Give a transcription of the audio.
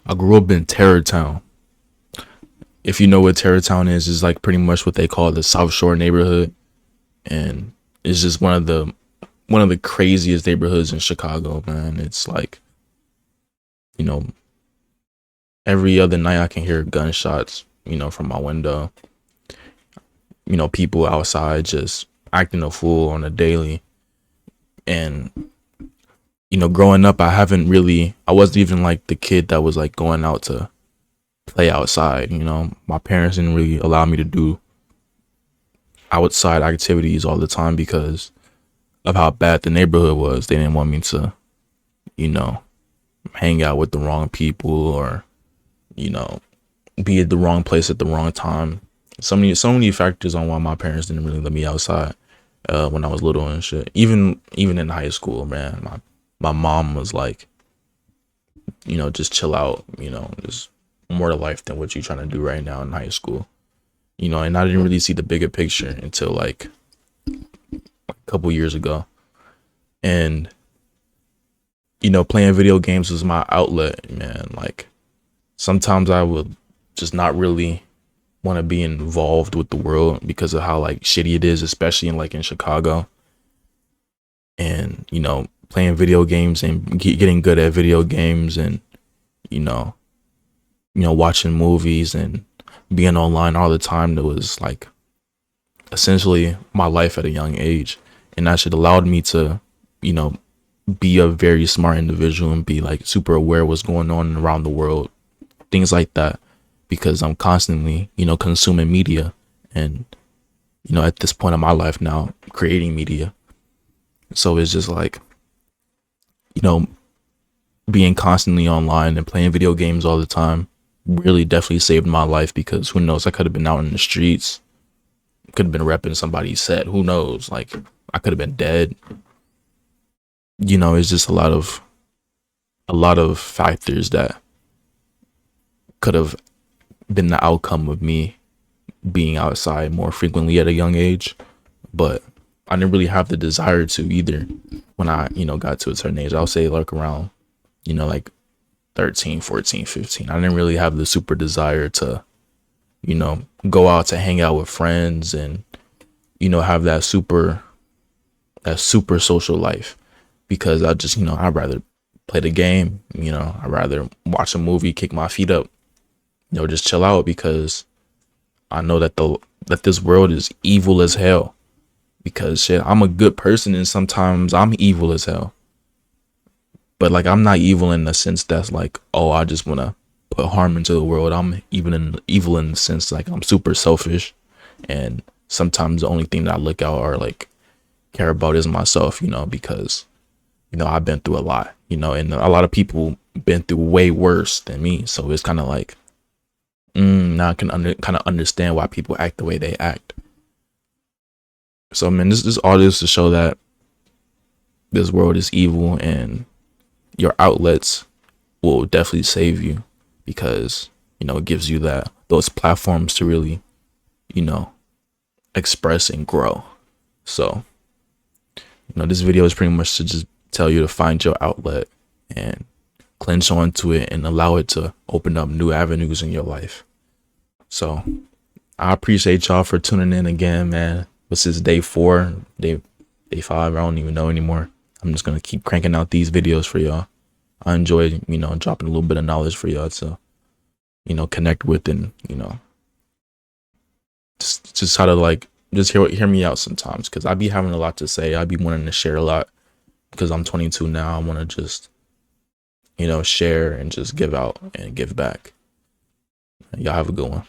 I grew up in Terrortown. If you know what Terrortown is like pretty much what they call the South Shore neighborhood, and it's just one of the craziest neighborhoods in Chicago, man. It's like, you know, every other night I can hear gunshots, from my window. People outside just acting a fool on a daily. And growing up, I wasn't even like the kid that was like going out to play outside. My parents didn't really allow me to do outside activities all the time because of how bad the neighborhood was. They didn't want me to, you know, hang out with the wrong people or, you know, be at the wrong place at the wrong time. So many factors on why my parents didn't really let me outside when I was little and shit. Even in high school, man, my mom was like, just chill out, just more to life than what you're trying to do right now in high school. And I didn't really see the bigger picture until like a couple years ago. And playing video games was my outlet, man. Like sometimes I would just not really want to be involved with the world because of how like shitty it is, especially in Chicago. And playing video games and getting good at video games and you know watching movies and being online all the time, that was like essentially my life at a young age. And that shit allowed me to you know be a very smart individual and be like super aware of what's going on around the world, things like that, because I'm constantly consuming media and at this point in my life now creating media. So it's just like being constantly online and playing video games all the time really definitely saved my life, because who knows, I could have been out in the streets, could have been repping somebody's set, who knows, like I could have been dead. It's just a lot of factors that could have been the outcome of me being outside more frequently at a young age. But I didn't really have the desire to either when I got to a certain age. I'll say like around like 13, 14, 15. I didn't really have the super desire to go out to hang out with friends and have that super social life, because I just I'd rather play the game. I'd rather watch a movie, kick my feet up, just chill out, because I know that this world is evil as hell. Because shit, I'm a good person and sometimes I'm evil as hell. But like I'm not evil in the sense that's like, oh, I just wanna put harm into the world. I'm even evil in the sense like I'm super selfish, and sometimes the only thing that I look out or like care about is myself, because I've been through a lot, and a lot of people been through way worse than me. So it's kind of like, now I can kind of understand why people act the way they act. So, man, this is all this to show that this world is evil, and your outlets will definitely save you, because it gives you those platforms to really express and grow. So this video is pretty much to just tell you to find your outlet and clench onto it and allow it to open up new avenues in your life. So I appreciate y'all for tuning in again, man. This is day 4, day 5, I don't even know anymore. I'm just gonna keep cranking out these videos for y'all. I enjoy dropping a little bit of knowledge for y'all to connect with, and just how to like just hear me out sometimes, because I be having a lot to say. I be wanting to share a lot because I'm 22 now. I want to just share and just give out and give back. Y'all have a good one.